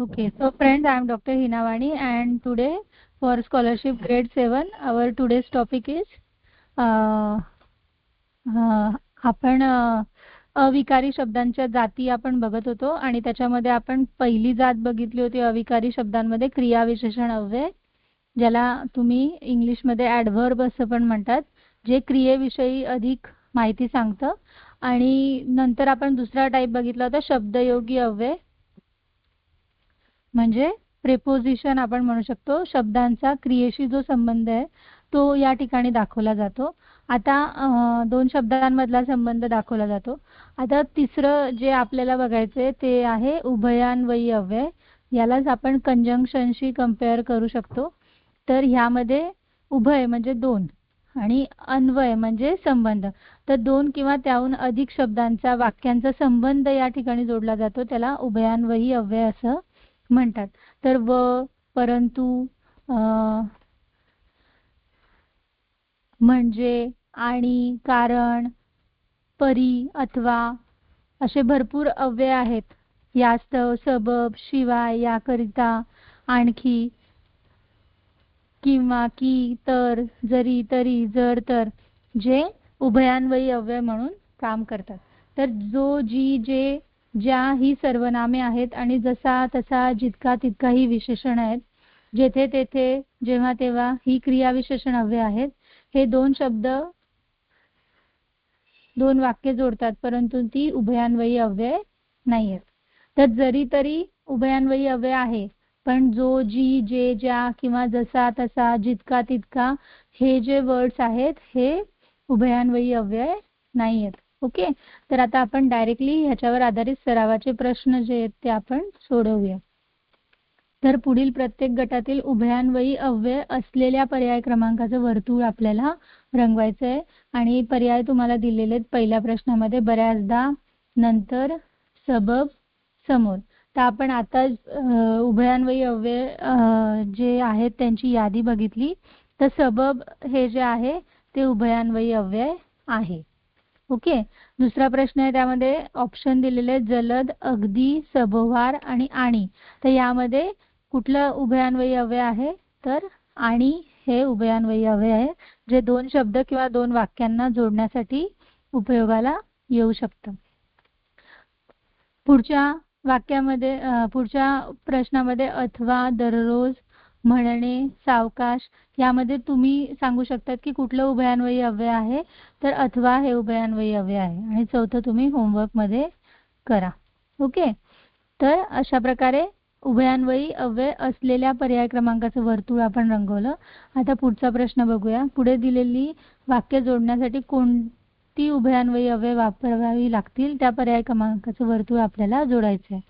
Okay, so friends, I am Dr. Hinawani, and today for scholarship grade 7, our today's topic is uh, आपण अविकारी शब्दांच्या जाती आपण बघत होतो आणि त्याच्यामध्ये आपण पहिली जात बघितली होती अविकारी शब्दांमध्ये क्रियाविशेषण अव्यय, ज्याला तुम्ही इंग्लिशमध्ये ॲडव्हर्ब असं पण म्हणतात, जे क्रियेविषयी अधिक माहिती सांगतं. आणि नंतर आपण दुसरा टाईप बघितला होता शब्दयोगी अव्यय, म्हणजे प्रेपोजिशन आपण म्हणू शकतो. शब्दांचा क्रियेशी जो संबंध आहे तो या ठिकाणी दाखवला जातो. आता दोन शब्दांमधला संबंध दाखवला जातो. आता तिसरं जे आपल्याला बघायचंय ते आहे उभयान्वयी अव्यय. यालाच आपण कंजंक्शनशी कंपेअर करू शकतो. तर ह्यामध्ये उभय म्हणजे दोन आणि अन्वय म्हणजे संबंध. तर दोन किंवा त्याहून अधिक शब्दांचा वाक्यांचा संबंध या ठिकाणी जोडला जातो, त्याला उभयान्वयी अव्यय असं म्हणतात. तर व, परंतु, म्हणजे, आणि, कारण, परी, अथवा असे भरपूर अव्यय आहेत. यास्तव, सबब, शिवाय, याकरिता, आणखी, किंवा, की, तर, जरी, तरी, जर, तर, जे उभयान्वयी अव्यय म्हणून काम करतात. तर जो, जी, जे, ज्या ही सर्वनामे आहेत आणि जसा तसा जितका तितका ही विशेषण आहेत. जेथे तेथे जेव्हा तेव्हा ही क्रियाविशेषण अव्यय आहेत. हे दोन शब्द दोन वाक्य जोडतात, परंतु ती उभयान्वयी अव्यय नाही आहेत. तर जरी तरी उभयान्वयी अव्यय आहे, पण जो, जी, जे, ज्या किंवा जसा तसा जितका तितका हे जे वर्ड्स आहेत हे उभयान्वयी अव्यय नाही आहेत. ओके, तर आता आपण डायरेक्टली ह्याच्यावर आधारित सरावाचे प्रश्न जे आहेत ते आपण सोडवूया. तर पुढील प्रत्येक गटातील उभयान्वयी अव्यय असलेल्या पर्याय क्रमांकाचं वर्तुळ आपल्याला रंगवायचं आहे. आणि पर्याय तुम्हाला दिलेले आहेत पहिल्या प्रश्नामध्ये, बऱ्याचदा, नंतर, सबब, समोर. तर आपण आता उभयान्वयी अव्यय जे आहेत त्यांची यादी बघितली. तर सबब हे जे आहे ते उभयान्वयी अव्यय आहे. ओके, दुसरा प्रश्न आहे, त्यामध्ये ऑप्शन दिलेले जलद, अगदी, सभोवार आणि. तर यामध्ये कुठलं उभयान्वयी अव्यय आहे? तर आणि हे उभयान्वयी अव्यय आहे, जे दोन शब्द किंवा दोन वाक्यांना जोडण्यासाठी उपयोगाला येऊ शकतं. पुढच्या वाक्यामध्ये पुढच्या प्रश्नामध्ये अथवा, दररोज, म्हणणे, सावकाश यामध्ये तुम्ही सांगू शकतात की कुठलं उभयान्वयी अव्यय आहे. तर अथवा हे उभयान्वयी अव्यय आहे. आणि चौथं तुम्ही होमवर्कमध्ये करा. ओके, तर अशा प्रकारे उभयान्वयी अव्यय असलेल्या पर्याय क्रमांकाचं वर्तुळ आपण रंगवलं. आता पुढचा प्रश्न बघूया. पुढे दिलेली वाक्य जोडण्यासाठी कोणती उभयान्वयी अव्यय वापरावी लागतील त्या पर्याय क्रमांकाचं वर्तुळ आपल्याला जोडायचं आहे.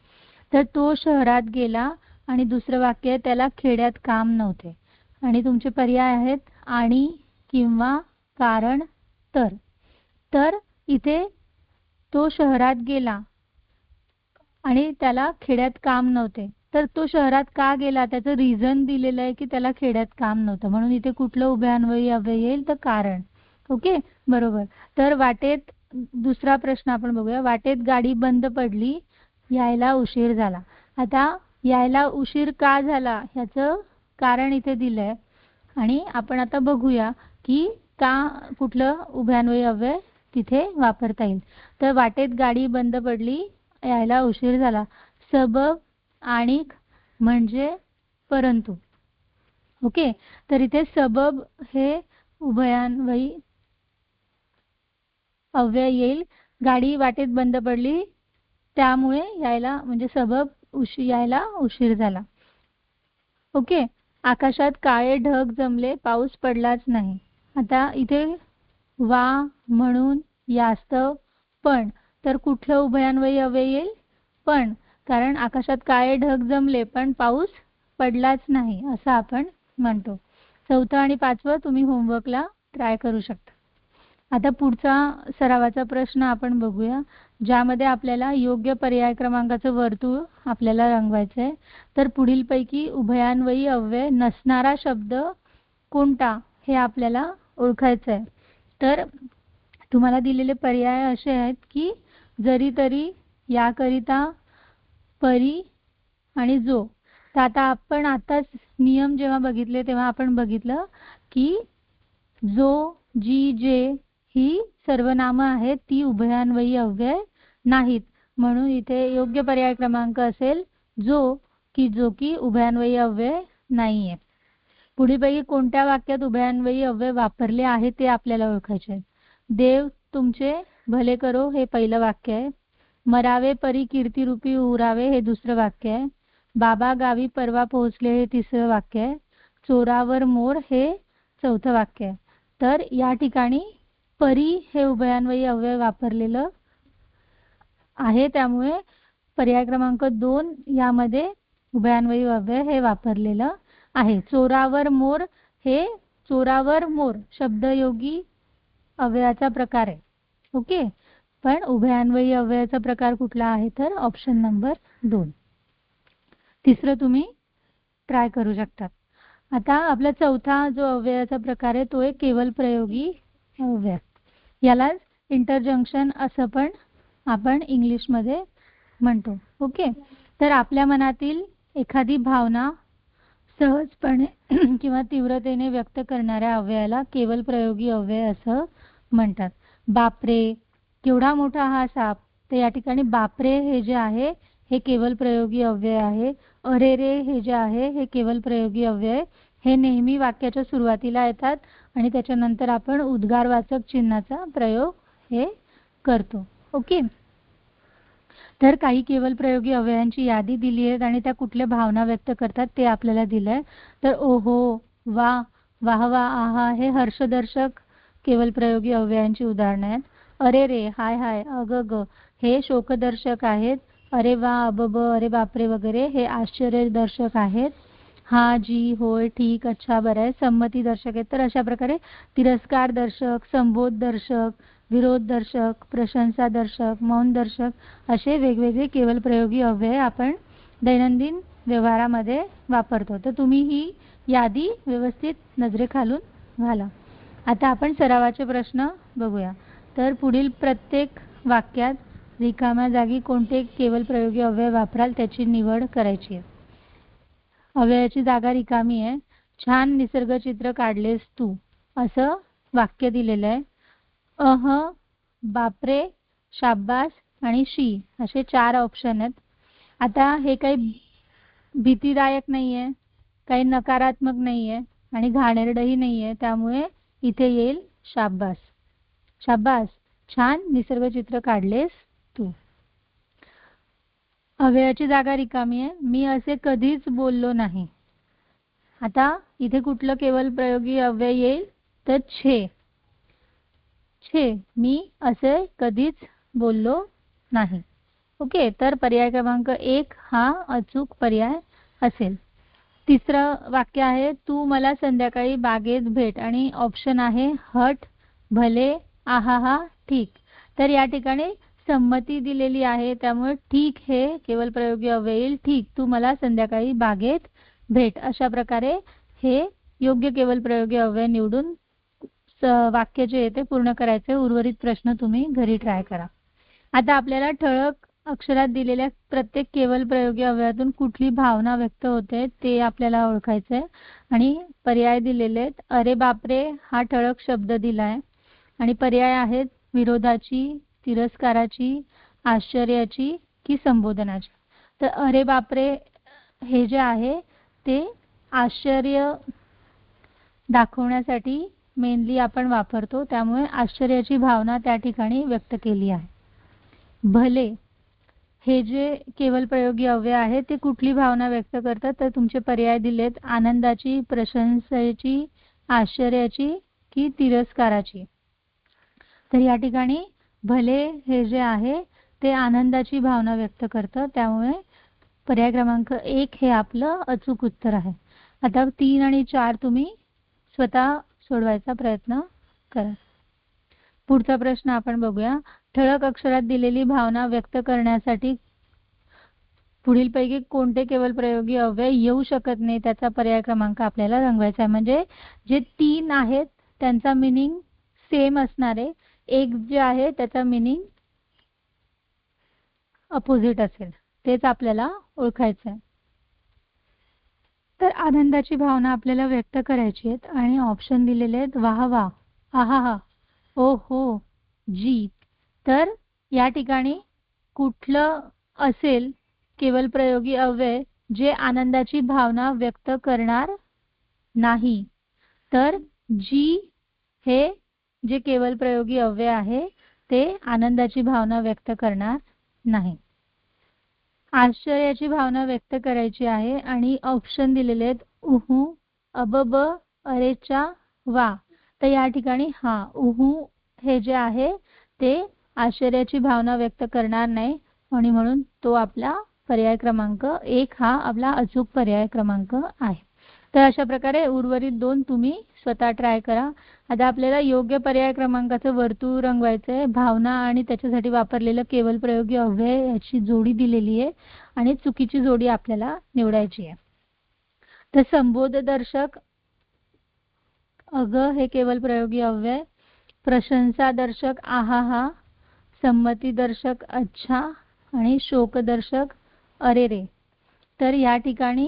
तर तो शहरात गेला आणि दुसरं वाक्य आहे त्याला खेड्यात काम नव्हते. आणि तुमचे पर्याय आहेत आणि, किंवा, कारण, तर. तर इथे तो शहरात गेला आणि त्याला खेड्यात काम नव्हते. तर तो शहरात का गेला त्याचं रिझन दिलेलं आहे की त्याला खेड्यात काम नव्हतं, म्हणून इथे कुठलं उभयान्वयी अव्यय येईल? तर कारण. ओके, बरोबर. तर वाटेत दुसरा प्रश्न आपण बघूया. वाटेत गाडी बंद पडली, यायला उशीर झाला. आता यायला उशीर का झाला ह्याचं कारण इथे दिलंय आणि आपण आता बघूया की का कुठलं उभयान्वयी अव्यय तिथे वापरता येईल. तर वाटेत गाडी बंद पडली, यायला उशीर झाला. सबब, आणिक, म्हणजे, परंतु. ओके, तर इथे सबब हे उभयान्वयी अव्यय येईल. गाडी वाटेत बंद पडली त्यामुळे यायला म्हणजे सबब यायला उशीर झाला. ओके, आकाशात काळे ढग जमले, पाऊस पडलाच नाही. आता इथे वा, म्हणून, यास्तव, पण. तर कुठलं उभयान्वयी अव्यय येईल? पण, कारण आकाशात काळे ढग जमले पण पाऊस पडलाच नाही असं आपण म्हणतो. चौथं आणि पाचवं तुम्ही होमवर्कला ट्राय करू शकता. आता पुढचा सरावाचा प्रश्न आपण बघूया, ज्यामध्ये आपल्याला योग्य पर्याय क्रमांकाचं वर्तुळ आपल्याला रंगवायचं आहे. तर पुढीलपैकी उभयान्वयी अव्यय नसणारा शब्द कोणता हे आपल्याला ओळखायचं आहे. तर तुम्हाला दिलेले पर्याय असे आहेत की जरी, तरी, याकरिता, परी, आणि जो. तर आता आपण आताच नियम जेव्हा बघितले तेव्हा आपण बघितलं की जो, जी, जे ही सर्वनामं आहेत ती उभयान्वयी अव्यय नाहीत. म्हणून इथे योग्य पर्याय क्रमांक असेल जो, की, जो की उभयान्वयी अव्यय नाहीये. पुढीलपैकी कोणत्या वाक्यात उभयान्वयी अव्यय वापरले आहे ते आपल्याला ओळखायचे आहे. देव तुमचे भले करो हे पहिलं वाक्य आहे. मरावे परी कीर्तिरूपी उरावे हे दुसरं वाक्य आहे. बाबा गावी परवा पोहोचले हे तिसरं वाक्य आहे. चोरावर मोर हे चौथं वाक्य आहे. तर या ठिकाणी परी हे उभयान्वयी अव्यय वापरलेलं आहे, त्यामुळे पर्याय क्रमांक 2 यामध्ये उभयान्वयी अव्यय हे वापरलेलं आहे. चोरावर मोर हे चोरावर मोर शब्दयोगी अव्ययाचा प्रकार आहे. ओके, पण उभयान्वयी अव्ययाचा प्रकार कुठला आहे तर ऑप्शन नंबर 2. तिसरं तुम्ही ट्राय करू शकता. आता आपला चौथा जो अव्ययाचा प्रकार आहे तो आहे केवल प्रयोगी अव्यय. यालाच इंटरजंक्शन असं पण आपण इंग्लिशमध्ये म्हणतो. ओके, तर आपल्या मनातील एखादी भावना सहजपणे किंवा तीव्रतेने व्यक्त करणाऱ्या अव्ययाला केवल प्रयोगी अव्यय असं म्हणतात. बापरे, केवढा मोठा हा साप. तर या ठिकाणी बापरे हे जे आहे हे केवल प्रयोगी अव्यय आहे. अरे रे हे जे आहे हे केवल प्रयोगी अव्यय. हे नेहमी वाक्याच्या सुरुवातीला येतात आणि त्याच्यानंतर आपण उद्गारवाचक चिन्हाचा प्रयोग हे करतो. ओके, तर काही केवल प्रयोगी अव्ययांची यादी दिली आहे आणि त्या कुठल्या भावना व्यक्त करतात ते आपल्याला दिलंय. तर ओहो, वा, वाह वा, आहा हे हर्षदर्शक केवल प्रयोगी अव्ययांची उदाहरणं आहेत. अरे रे, हाय हाय, अग ग हे शोकदर्शक आहेत. अरे वा, अबब, अरे बापरे वगैरे हे आश्चर्यदर्शक आहेत. हा, जी, होय, ठीक, अच्छा, बरं आहे संमती दर्शक आहेत. तर अशा प्रकारे तिरस्कार दर्शक, संबोध दर्शक, विरोध दर्शक, प्रशंसा दर्शक, मौन दर्शक असे वेगवेगळे केवल प्रयोगी अव्यय आपण दैनंदिन व्यवहारामध्ये वापरतो. तर तुम्ही ही यादी व्यवस्थित नजरेखालून घाला. आता आपण सरावाचे प्रश्न बघूया. तर पुढील प्रत्येक वाक्यात रिकाम्या जागी कोणते केवल प्रयोगी अव्यय वापराल त्याची निवड करायची आहे. अव्ययाची जागा रिकामी आहे. छान निसर्गचित्र काढलेस तू असं वाक्य दिलेलं आहे. बापरे, शाब्बास आणि शी असे 4 ऑप्शन आहेत. आता हे काही भीतीदायक नाहीये, काही नकारात्मक नाहीये आणि घाणेरडंही नाहीये, त्यामुळे इथे येईल शाब्बास. शाब्बास, छान निसर्गचित्र काढलेस तू. अव्ययाची जागा रिकामी आहे. मी असे कधीच बोललो नाही. आता इथे कुठलं केवल प्रयोगी अव्यय येईल तर छे. छे, मी असे कधीच बोललो नाही. ओके, तर पर्याय क्रमांक 1 हा अचूक पर्याय असेल. तिसरं वाक्य आहे तू मला संध्याकाळी बागेत भेट आणि ऑप्शन आहे हट, भले, आहाहा, ठीक. तर या ठिकाणी संमती दिलेली आहे, त्यामुळे ठीक हे केवल प्रयोगी अव्यय येईल. ठीक, तू मला संध्याकाळी बागेत भेट. अशा प्रकारे हे योग्य केवल प्रयोगी अव्यय निवडून वाक्य जे आहे ते पूर्ण करायचे. उर्वरित प्रश्न तुम्ही घरी ट्राय करा. आता आपल्याला ठळक अक्षरात दिलेल्या प्रत्येक केवल प्रयोगी अव्ययातून कुठली भावना व्यक्त होते ते आपल्याला ओळखायचं आहे आणि पर्याय दिलेले आहेत. अरे बापरे हा ठळक शब्द दिलाय आणि पर्याय आहेत विरोधाची, तिरस्काराची, आश्चर्याची की संबोधनाची. तर अरे बापरे हे जे आहे ते आश्चर्य दाखवण्यासाठी मेनली आपण वापरतो, त्यामुळे आश्चर्याची भावना त्या ठिकाणी व्यक्त केली आहे. भले हे जे केवल प्रयोगी अव्यय आहे ते कुठली भावना व्यक्त करतात तर तुमचे पर्याय दिलेत आनंदाची, प्रशंसेची, आश्चर्याची की तिरस्काराची. तर या ठिकाणी भले हे जे आहे ते आनंदाची भावना व्यक्त करतं, त्यामुळे पर्याय क्रमांक 1 हे आपलं अचूक उत्तर आहे. आता 3 आणि 4 तुम्ही स्वतः सोडवायचा प्रयत्न करा. पुढचा प्रश्न आपण बघूया. ठळक अक्षरात दिलेली भावना व्यक्त करण्यासाठी पुढीलपैकी कोणते केवल प्रयोगी अव्यय येऊ शकत नाही त्याचा पर्याय क्रमांक आपल्याला रंगवायचा आहे. म्हणजे जे 3 आहेत त्यांचा मीनिंग सेम असणार आहे. एक जे आहे त्याचा मीनिंग अपोजिट असेल, तेच आपल्याला ओळखायचं आहे. तर आनंदाची भावना आपल्याला व्यक्त करायची आहेत आणि ऑप्शन दिलेले आहेत वाह वाह, आहा, ओ हो, जी. तर या ठिकाणी कुठलं असेल केवल प्रयोगी अव्यय जे आनंदाची भावना व्यक्त करणार नाही? तर जी हे जे केवल प्रयोगी अव्यय आहे ते आनंदाची भावना व्यक्त करणार नाही. आश्चर्याची भावना व्यक्त करायची आहे आणि ऑप्शन दिलेले आहेत उहू, अबब, अरेच्या, वा. तर या ठिकाणी उहू हे जे आहे ते आश्चर्याची भावना व्यक्त करणार नाही आणि म्हणून तो आपला पर्याय क्रमांक 1 हा आपला अचूक पर्याय क्रमांक आहे. तर अशा प्रकारे उर्वरित 2 तुम्ही स्वतः ट्राय करा. आता आपल्याला योग्य पर्याय क्रमांकाचं वर्तुळ रंगवायचं आहे. भावना आणि त्याच्यासाठी वापरलेलं केवल प्रयोगी अव्यय याची जोडी दिलेली आहे आणि चुकीची जोडी आपल्याला निवडायची आहे. तर संबोधदर्शक अग हे केवल प्रयोगी अव्यय, प्रशंसादर्शक आहा, संमतीदर्शक अच्छा आणि शोकदर्शक अरे रे. तर या ठिकाणी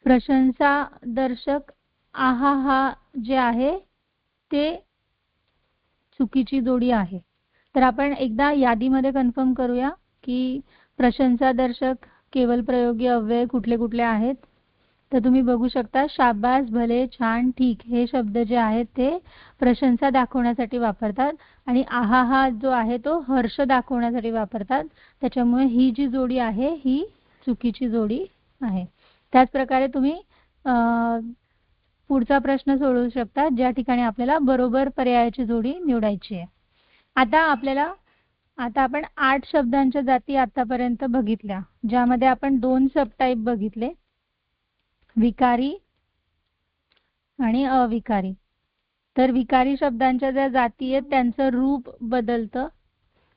प्रशंसादर्शक आहा जे आहे ते चुकीची जोडी आहे. तर आपण एकदा यादीमध्ये कन्फर्म करूया की प्रशंसादर्शक केवल प्रयोगी अव्यय कुठले कुठले आहेत. तर तुम्ही बघू शकता शाबास, भले, छान, ठीक हे शब्द जे आहेत ते प्रशंसा दाखवण्यासाठी वापरतात आणि आहा जो आहे तो हर्ष दाखवण्यासाठी वापरतात. त्याच्यामुळे ही जी जोडी आहे ही चुकीची जोडी आहे. त्याच प्रकारे तुम्ही पुढचा प्रश्न सोडवू शकता ज्या ठिकाणी आपल्याला बरोबर पर्यायाची जोडी निवडायची आहे. आता आपण 8 शब्दांच्या जाती आतापर्यंत बघितल्या, ज्यामध्ये आपण 2 सबटाइप बघितले, विकारी आणि अविकारी. तर विकारी शब्दांच्या ज्या जाती आहेत त्यांचं रूप बदलतं,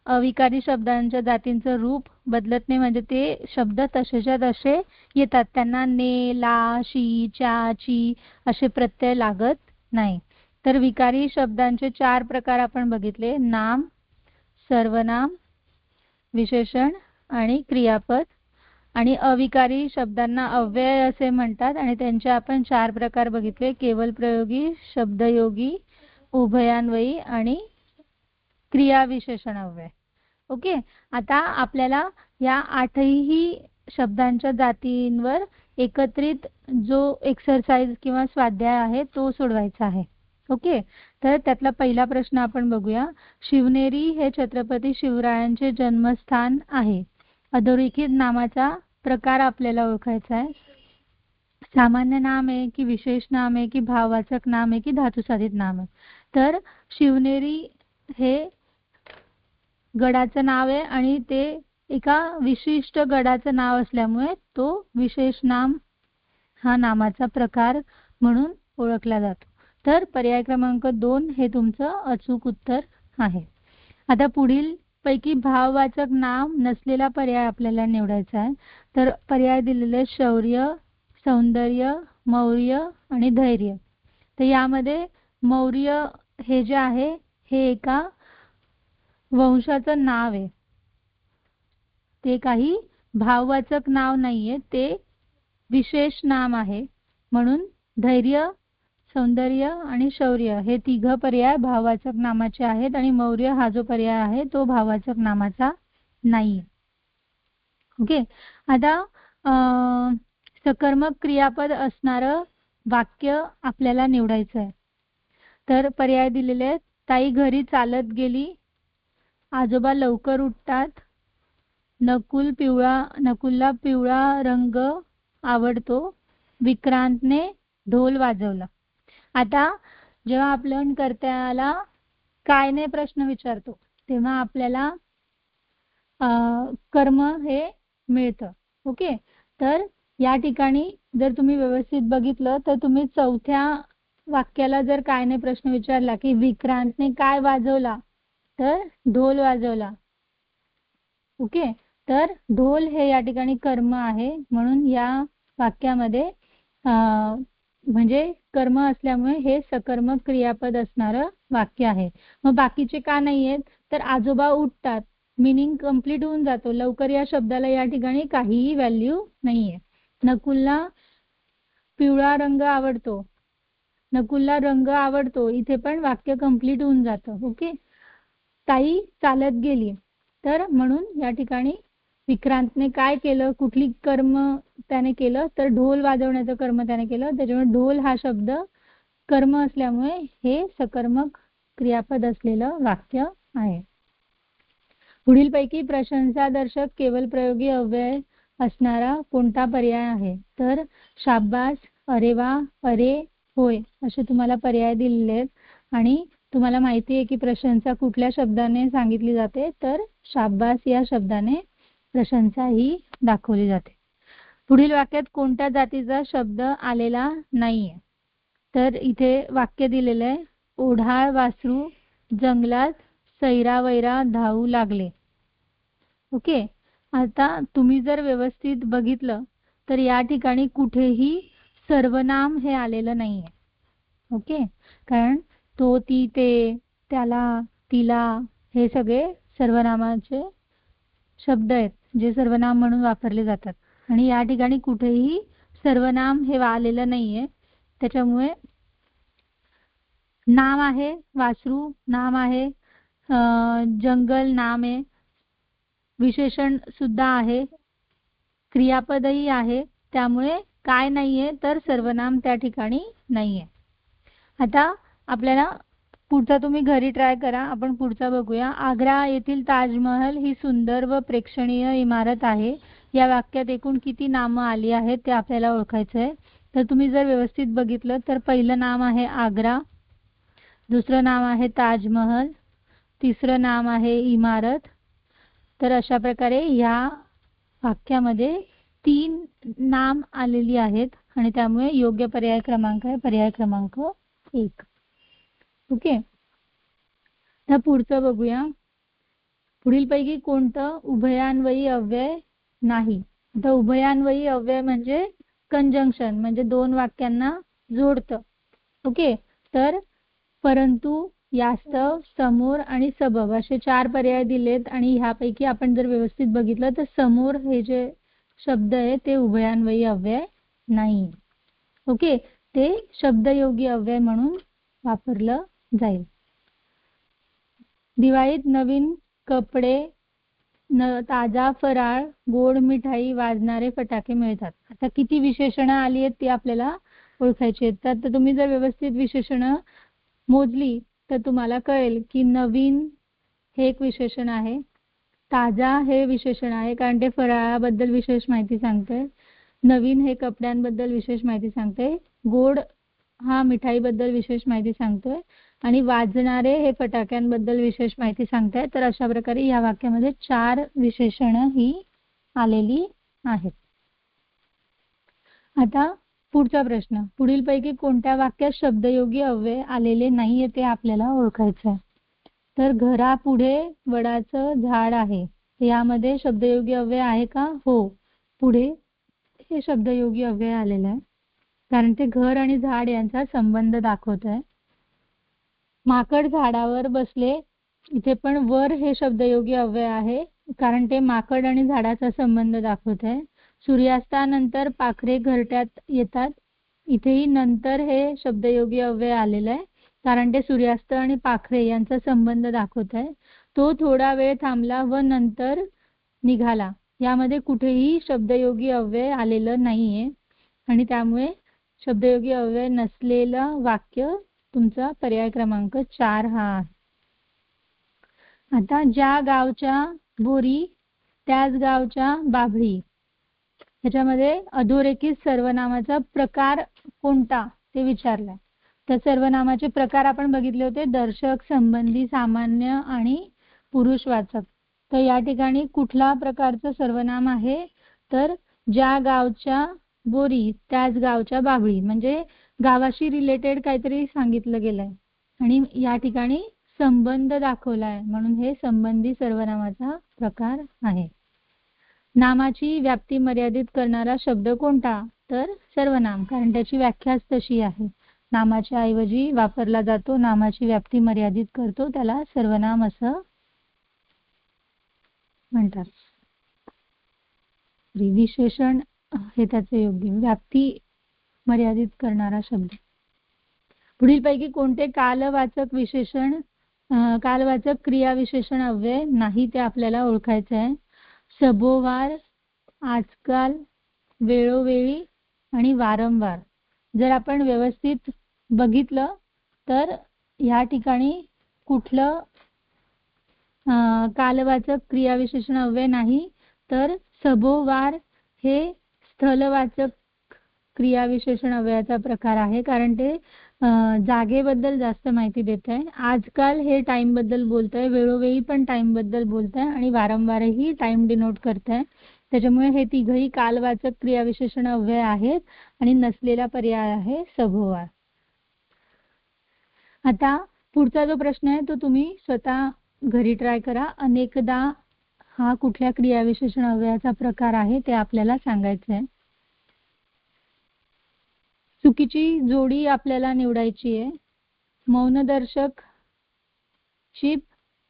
अविकारी शब्दांच्या जातींचं रूप बदलत नाही. म्हणजे ते शब्द तसेच्या तसे येतात, त्यांना ने, ला, शी, च्या, ची असे प्रत्यय लागत नाही. तर विकारी शब्दांचे 4 प्रकार आपण बघितले, नाम, सर्वनाम, विशेषण आणि क्रियापद. आणि अविकारी शब्दांना अव्यय असे म्हणतात आणि त्यांचे आपण 4 प्रकार बघितले, केवल प्रयोगी, शब्दयोगी, उभयान्वयी आणि क्रियाविशेषण अव्यय. ओके. आता आपल्याला या 8ही शब्दांच्या जातींवर एकत्रित जो एक्सरसाइज किंवा स्वाध्याय आहे तो सोडवायचा आहे. ओके. तर त्यातला पहिला प्रश्न आपण बघूया. शिवनेरी हे छत्रपती शिवरायांचे जन्मस्थान आहे. अधोरेखित नामाचा प्रकार आपल्याला ओळखायचा आहे. सामान्य नाम आहे की विशेष नाम आहे की भाववाचक नाम आहे की धातुसाधित नाम आहे. तर शिवनेरी हे गडाचं नाव आहे आणि ते एका विशिष्ट गडाचं नाव असल्यामुळे तो विशेष नाम हा नामाचा प्रकार म्हणून ओळखला जातो. तर पर्याय क्रमांक 2 हे तुमचं अचूक उत्तर आहे. आता पुढील पैकी भाववाचक नाम नसलेला पर्याय आपल्याला निवडायचा आहे. तर पर्याय दिलेले शौर्य, सौंदर्य, मौर्य आणि धैर्य. तर यामध्ये मौर्य हे जे आहे हे एका वंशाचं नाव आहे, ते काही भाववाचक नाव नाहीये, ते विशेष नाम आहे. म्हणून धैर्य, सौंदर्य आणि शौर्य हे 3 पर्याय भाववाचक नामाचे आहेत आणि मौर्य हा जो पर्याय आहे तो भाववाचक नामाचा नाही. ओके. आता सकर्मक क्रियापद असणारं वाक्य आपल्याला निवडायचं आहे. तर पर्याय दिलेले आहेत, ताई घरी चालत गेली, आजोबा लवकर उठतात, नकुलला पिवळा रंग आवडतो, विक्रांतने ढोल वाजवला. आता जेव्हा आपण कर्त्याला काय ने प्रश्न विचारतो तेव्हा आपल्याला कर्म हे मिळतं. ओके. तर या ठिकाणी जर तुम्ही व्यवस्थित बघितलं तर तुम्ही चौथ्या वाक्याला जर काय ने प्रश्न विचारला की विक्रांतने काय वाजवला, तर ढोल वाजवला. ओके. तर ढोल हे या ठिकाणी कर्म आहे, म्हणून या वाक्यामध्ये म्हणजे कर्म असल्यामुळे हे सकर्मक क्रियापद असणारं वाक्य आहे. मग बाकीचे का नाही आहेत, तर आजोबा उठतात मिनिंग कम्प्लीट होऊन जातो. लवकर या शब्दाला या ठिकाणी काहीही व्हॅल्यू नाहीये. नकुलला पिवळा रंग आवडतो, नकुलला रंग आवडतो, इथे पण वाक्य कम्प्लीट होऊन जातं. ओके. ताई चालत गेली, तर म्हणून या ठिकाणी विक्रांतने काय केलं, कुठली कर्म त्याने केलं, तर ढोल वाजवण्याचं कर्म त्याने केलं. त्याच्यामुळे ढोल हा शब्द कर्म असल्यामुळे हे सकर्मक क्रियापद असलेलं वाक्य आहे. पुढीलपैकी प्रशंसादर्शक केवल प्रयोगी अव्यय असणारा कोणता पर्याय आहे? तर शाबास, अरे वा, अरे, होय असे तुम्हाला पर्याय दिलेले आहेत. आणि तुम्हाला माहिती आहे की प्रशंसा कुठल्या शब्दाने सांगितली जाते, तर शाबास या शब्दाने प्रशंसा ही दाखवली जाते. पुढील वाक्यात कोणत्या जातीचा शब्द आलेला नाहीये? तर इथे वाक्य दिलेलं आहे, ओढाळ वासरू जंगलात सैरावैरा धावू लागले. ओके. आता तुम्ही जर व्यवस्थित बघितलं तर या ठिकाणी कुठेही सर्वनाम हे आलेलं नाहीये. ओके. कारण तो, ती, ते, त्याला, तिला हे सगळे सर्वनामाचे शब्द आहेत जे सर्वनाम म्हणून वापरले जातात. आणि या ठिकाणी कुठेही सर्वनाम हे आलेलं नाहीये. त्याच्यामुळे नाम आहे, वासरू नाम आहे, जंगल नाम आहे, विशेषण सुद्धा आहे, क्रियापदही आहे. त्यामुळे काय नाहीये, तर सर्वनाम त्या ठिकाणी नाहीये. आता आपल्याला पुढचा तुम्ही घरी ट्राय करा. आपण पुढचा बघूया. आग्रा येथील ताजमहल ही सुंदर व प्रेक्षणीय इमारत आहे. या वाक्यात एकूण किती नामं आली आहेत ते आपल्याला ओळखायचं आहे. तर तुम्ही जर व्यवस्थित बघितलं तर पहिलं नाम आहे आग्रा, दुसरं नाम आहे ताजमहल, तिसरं नाम आहे इमारत. तर अशा प्रकारे या वाक्यामध्ये 3 नाम आलेली आहेत आणि त्यामुळे योग्य पर्याय क्रमांक आहे पर्याय क्रमांक 1. ओके. तर पुढचं बघूया. पुढीलपैकी कोणतं उभयान्वयी अव्यय नाही? आता उभयान्वयी अव्यय म्हणजे कंजंक्शन, म्हणजे 2 वाक्यांना जोडतं. ओके. तर परंतु, यास्तव, समोर आणि सबब असे 4 पर्याय दिलेत आणि ह्यापैकी आपण जर व्यवस्थित बघितलं तर समोर हे जे शब्द आहे ते उभयान्वयी अव्यय नाही. ओके. ते शब्दयोगी अव्यय म्हणून वापरलं जाईल. दिवाळीत नवीन कपडे, ताजा फराळ, गोड मिठाई, वाजणारे फटाके मिळतात. आता किती विशेषणं आली आहेत ती आपल्याला ओळखायची आहेत. तर तुम्ही जर व्यवस्थित विशेषणं मोजली तर तुम्हाला कळेल की नवीन हे एक विशेषण आहे, ताजा हे विशेषण आहे कारण ते फराळाबद्दल विशेष माहिती सांगते, नवीन हे कपड्यांबद्दल विशेष माहिती सांगते, गोड हा मिठाईबद्दल विशेष माहिती सांगतोय आणि वाजणारे हे फटाक्यांबद्दल विशेष माहिती सांगताय. तर अशा प्रकारे या वाक्यामध्ये 4 विशेषणं ही आलेली आहेत. आता पुढचा प्रश्न, पुढीलपैकी कोणत्या वाक्यात शब्दयोगी अव्यय आलेले नाहीये ते आपल्याला ओळखायचं आहे? तर घरापुढे वडाचं झाड आहे, यामध्ये शब्दयोगी अव्यय आहे का? हो. पुढे हे शब्दयोगी अव्यय आलेलं आहे कारण ते घर आणि झाड यांचा संबंध दाखवत आहे. माकड झाडावर बसले, इथे पण वर हे शब्दयोगी अव्यय आहे कारण ते माकड आणि झाडाचा संबंध दाखवत आहे. सूर्यास्तानंतर पाखरे घरट्यात येतात, इथेही नंतर हे शब्दयोगी अव्यय आलेलं आहे कारण ते सूर्यास्त आणि पाखरे यांचा संबंध दाखवत आहे. तो थोडा वेळ थांबला व नंतर निघाला, यामध्ये कुठेही शब्दयोगी अव्यय आलेलं नाहीये आणि त्यामुळे शब्दयोगी अव्यय नसलेलं वाक्य तुमचा पर्याय क्रमांक 4 हा आहे. आता ज्या गावच्या बोरी त्याच गावच्या बाभळी, ह्याच्यामध्ये अधोरेखित सर्वनामाचा प्रकार कोणता ते विचारलाय. तर सर्वनामाचे प्रकार आपण बघितले होते, दर्शक, संबंधी, सामान्य आणि पुरुषवाचक. तर या ठिकाणी कुठला प्रकारचं सर्वनाम आहे? तर ज्या गावच्या बोरी त्याच गावच्या बाभळी, म्हणजे गावाशी रिलेटेड काहीतरी सांगितलं गेलंय आणि या ठिकाणी संबंध दाखवलाय म्हणून हे संबंधी सर्वनामाचा प्रकार आहे. नामाची व्याप्ती मर्यादित करणारा शब्द कोणता? तर सर्वनाम, कारण त्याची व्याख्याच तशी आहे. नामाच्या ऐवजी वापरला जातो, नामाची व्याप्ती मर्यादित करतो, त्याला सर्वनाम असं म्हणतात. विशेषण हे त्याचे योग्य व्याप्ती मर्यादित करणारा शब्द. पुढीलपैकी कोणते कालवाचक विशेषण कालवाचक क्रिया विशेषण अव्यय नाही ते आपल्याला ओळखायचे आहे. सभोवार, आजकाल, वेळोवेळी आणि वारंवार. जर आपण व्यवस्थित बघितलं तर या ठिकाणी कुठलं कालवाचक क्रियाविशेषण अव्यय नाही, तर सभोवार हे स्थलवाचक क्रियाविशेषण अव्ययाचा प्रकार आहे, कारण ते जागेबद्दल जास्त माहिती देत आहे. आजकाल हे टाइम बद्दल बोलत आहे, वेळोवेळी पण टाइम बद्दल बोलत आहे आणि वारंवारही टाइम डिनोट करत आहे. त्याच्यामुळे हे तिघही कालवाचक क्रियाविशेषण अव्यय आहेत आणि नसलेला पर्याय आहे सभोवार. आता पुढचा जो प्रश्न आहे तो तुम्ही स्वतः घरी ट्राय करा. अनेकदा हा कुठल्या क्रियाविशेषण अव्ययाचा प्रकार आहे ते आपल्याला सांगायचं आहे. चुकीची जोडी आपल्याला निवडायची आहे. मौनदर्शक चिप,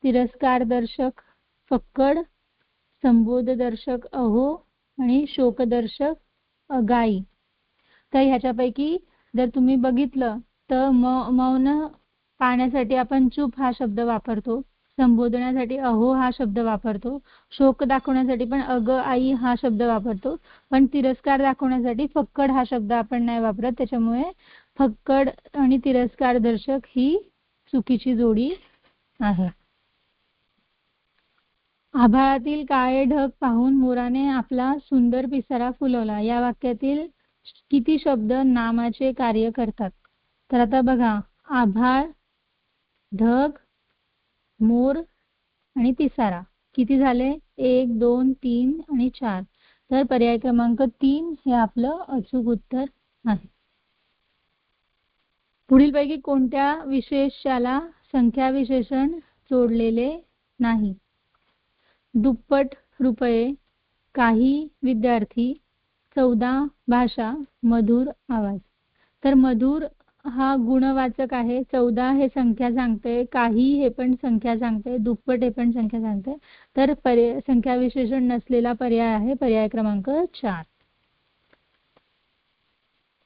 तिरस्कारदर्शक फक्कड, संबोधदर्शक अहो आणि शोकदर्शक अगाई. तर ह्याच्यापैकी जर तुम्ही बघितलं तर मौन पाहण्यासाठी आपण चूप हा शब्द वापरतो, संबोधण्यासाठी अहो हा शब्द वापरतो, शोक दाखवण्यासाठी पण अग आई हा शब्द वापरतो, पण तिरस्कार दाखवण्यासाठी फक्कड हा शब्द आपण नाही वापरत. त्याच्यामुळे फक्कड आणि तिरस्कार दर्शक ही चुकीची जोडी आहे. आभाळातील काळे ढग पाहून मोराने आपला सुंदर पिसारा फुलवला. या वाक्यातील किती शब्द नामाचे कार्य करतात? तर आता बघा, आभाळ, ढग, मोर आणि पिसारा किती झाले? 1, 2, 3 आणि 4. तर पर्याय क्रमांक 3 हे आपलं अचूक उत्तर आहे. पुढीलपैकी कोणत्या विशेषाला संख्या विशेषण जोडलेले नाही? दुप्पट रुपये, काही विद्यार्थी, 14 भाषा, मधुर आवाज. तर मधुर हा गुणवाचक आहे, 14 हे संख्या सांगते, काही हे पण संख्या सांगते, दुप्पट हे पण संख्या सांगते. तर संख्या विशेषण नसलेला पर्याय आहे पर्याय क्रमांक 4.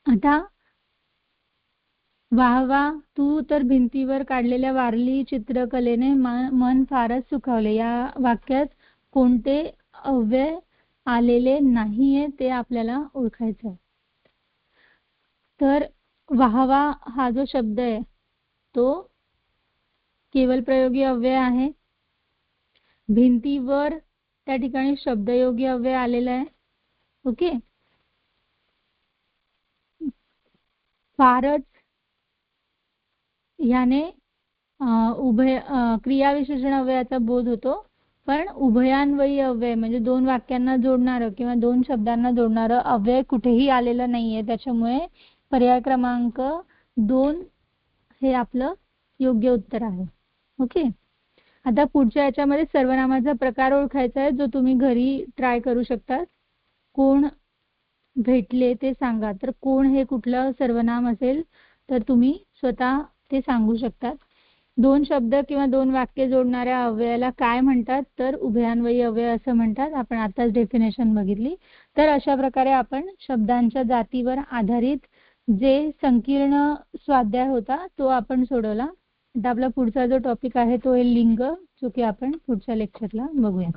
आता वाहवा, तू तर भिंतीवर काढलेल्या वारली चित्रकलेने मन फारच सुखावले. या वाक्यात कोणते अव्यय आलेले नाहीये ते आपल्याला ओळखायचं आहे. तर वाहवा हा जो शब्द आहे तो केवल प्रयोगी अव्यय आहे. भिंतीवर त्या ठिकाणी शब्दयोगी अव्यय आलेला आहे. ओके, फारच ह्याने उभय क्रियाविशेषण अव्ययाचा बोध होतो, पण उभयान्वयी अव्यय म्हणजे दोन वाक्यांना जोडणारं किंवा दोन शब्दांना जोडणारं अव्यय कुठेही आलेलं नाहीये. त्याच्यामुळे पर्याय क्रमांक 2 हे आपलं योग्य उत्तर आहे. ओके, आता पुढच्या याच्यामध्ये सर्वनामाचा प्रकार ओळखायचा आहे जो तुम्ही घरी ट्राय करू शकता. कोण भेटले ते सांगा. तर कोण हे कुठलं सर्वनाम असेल तर तुम्ही स्वतः ते सांगू शकता. दोन शब्द किंवा दोन वाक्य जोडणाऱ्या अव्ययाला काय म्हणतात? तर उभयान्वयी अव्यय असं म्हणतात. आपण आताच डेफिनेशन बघितली. तर अशा प्रकारे आपण शब्दांच्या जातीवर आधारित जे संकीर्ण स्वाध्याय होता तो आपण सोडवला. आता आपला पुढचा जो टॉपिक आहे तो आहे लिंग, जो की आपण पुढच्या लेक्चरला बघूया.